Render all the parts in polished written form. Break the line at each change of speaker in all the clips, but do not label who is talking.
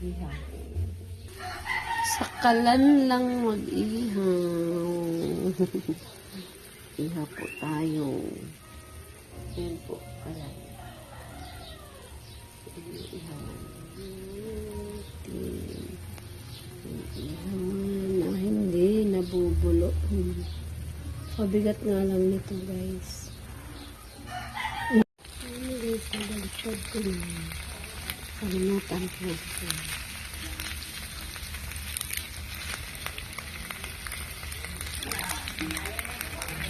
Ihaw. Sakalan lang mag-ihaw. Ihaw po tayo. Yan po, kalan. Ihawan. Ihawan na hindi nabubulo. Pabigat nga lang nito, guys. Ano guys, nabaliktad ko na. Kalimutan ko.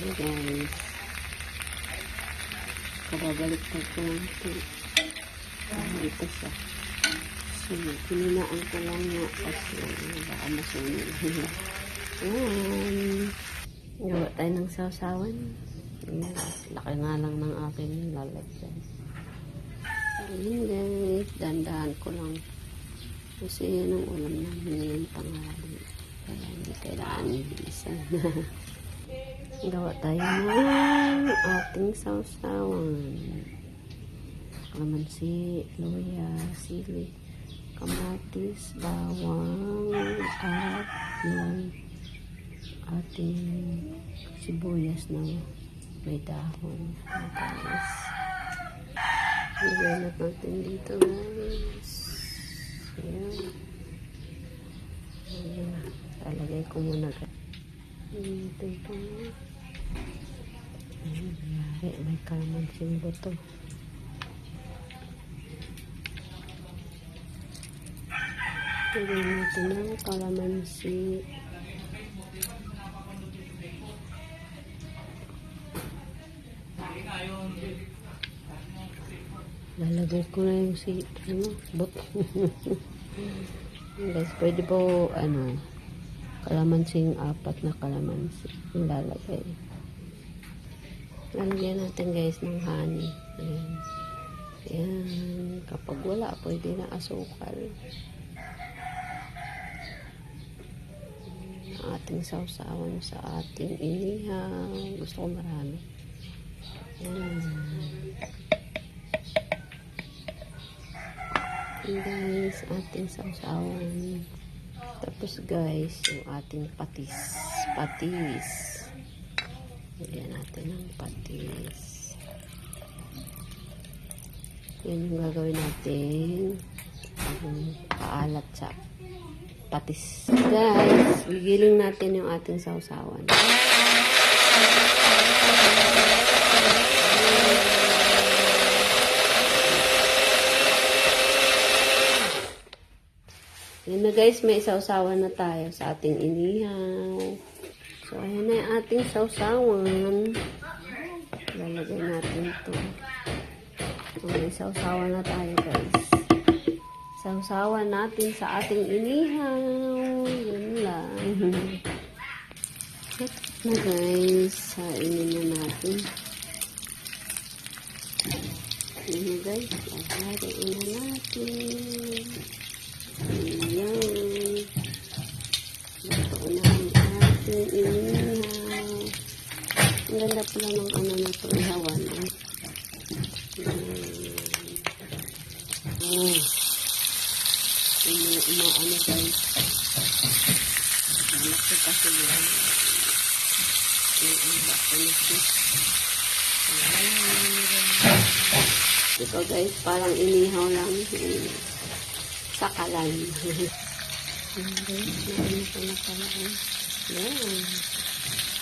Hey guys. Kababaliktad ko lang ito. Ito siya. So, pininaan ko lang nga kasi baka masunin. Ayan. Gawa tayo ng sausawan. Laki nga lang ng aking lalagyan. Ayan guys. Dandahan ko lang. Kasi yan ang ulam namin ngayong tanghali. Kaya hindi kailangan ibisan. Gawa tayo ng ating sausawan. Kalamansi, luya, sili, kamatis, bawang, at yung ating sibuyas na may dahon. Guys. Lagyan natin dito guys. Ayan. Ayan. Lalagay ko muna guys. Ito ito. Ayan. May kalamansing buto. Lagyan natin ng kalamansi. Lalagay ko na yung bot. Guys, pwede po, kalamansing 4 na kalamansi. Yung lalagay. Lalagyan natin guys ng honey. Ayan. Ayan. Kapag wala, pwede na asukal. Ating sausawan sa ating inihaw. Gusto ko marami. Ayan. Guys, ating sausawan. Tapos guys, yung ating patis. Lagyan natin ng patis. Yan yung gagawin natin. Paalat sa patis. Guys, gigiling natin yung ating sausawan. Yan na guys, may sausawan na tayo sa ating inihaw. So, ayan na yung ating sausawan. Lalagay natin ito. So, may sausawan na tayo guys. Sausawan natin sa ating inihaw. Yan lang. Na guys, sainin na natin. Yan na guys, lagayin na natin. Ayan. Ito na ang ating inihaw. Ang ganda pala ng na ito, ihawan. Oh. Ano guys. Malaki kasi yan. Ang bako na siya. Ito guys, parang inihaw lang. Sakalan. Ayan.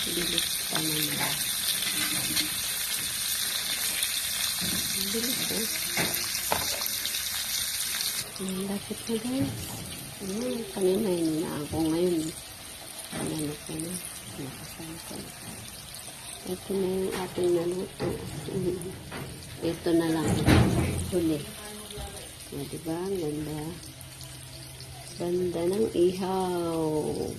Bilis pa naman. Bilis eh. Lapit na guys. Ayan. Kanina yun na ako ngayon. Nalok ko na. Nakasama ko na. Ito na yung ating naluto. Ito na lang. Huli. O, diba? Ang ganda. Ganda ng ihaw.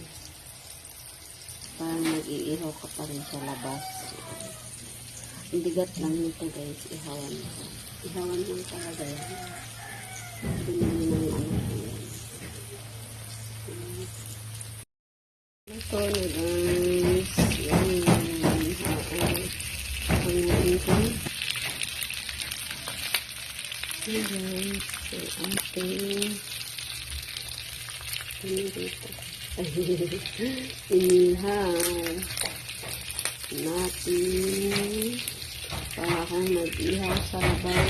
Parang mag-iihaw ka pa rin sa labas. Ang bigat lang nito guys. Ihawan ko. Ihawan lang talaga yan. Pinili ng ito na guys. Yan. Ang ihaw. Hey guys, so ating Dito. Inihaw natin para kung nag-ihaw sa labaw.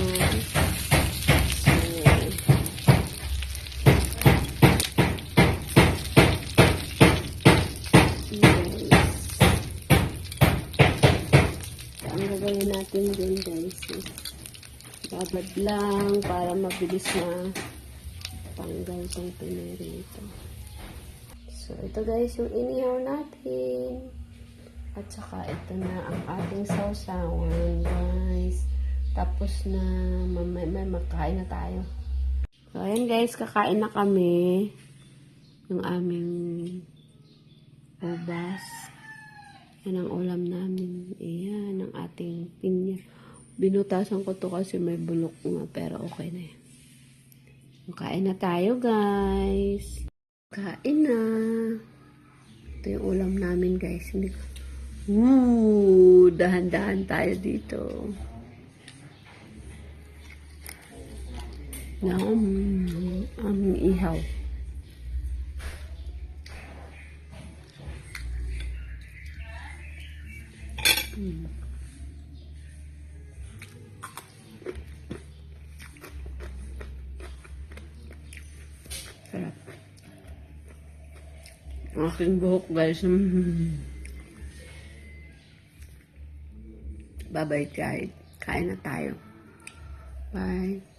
Ang gagawin natin din guys is babad lang para mabilis na tanggal tong piniri ito. So ito guys yung inihaw natin. At saka ito na ang ating sausawan guys. Tapos na may makain na tayo. So ayan guys, kakain na kami. Yung aming ubas. Yan ang ulam namin. Ayan, ang ating pinya. Binutasan ko to kasi may bulok nga, pero okay na yan. Kain na tayo, guys. Kain na. Ito yung ulam namin, guys. Hindi ko... dahan-dahan tayo dito. Ihaw. Sarap. Ang aking buhok guys. Bye-bye guys. Kain na tayo. Bye.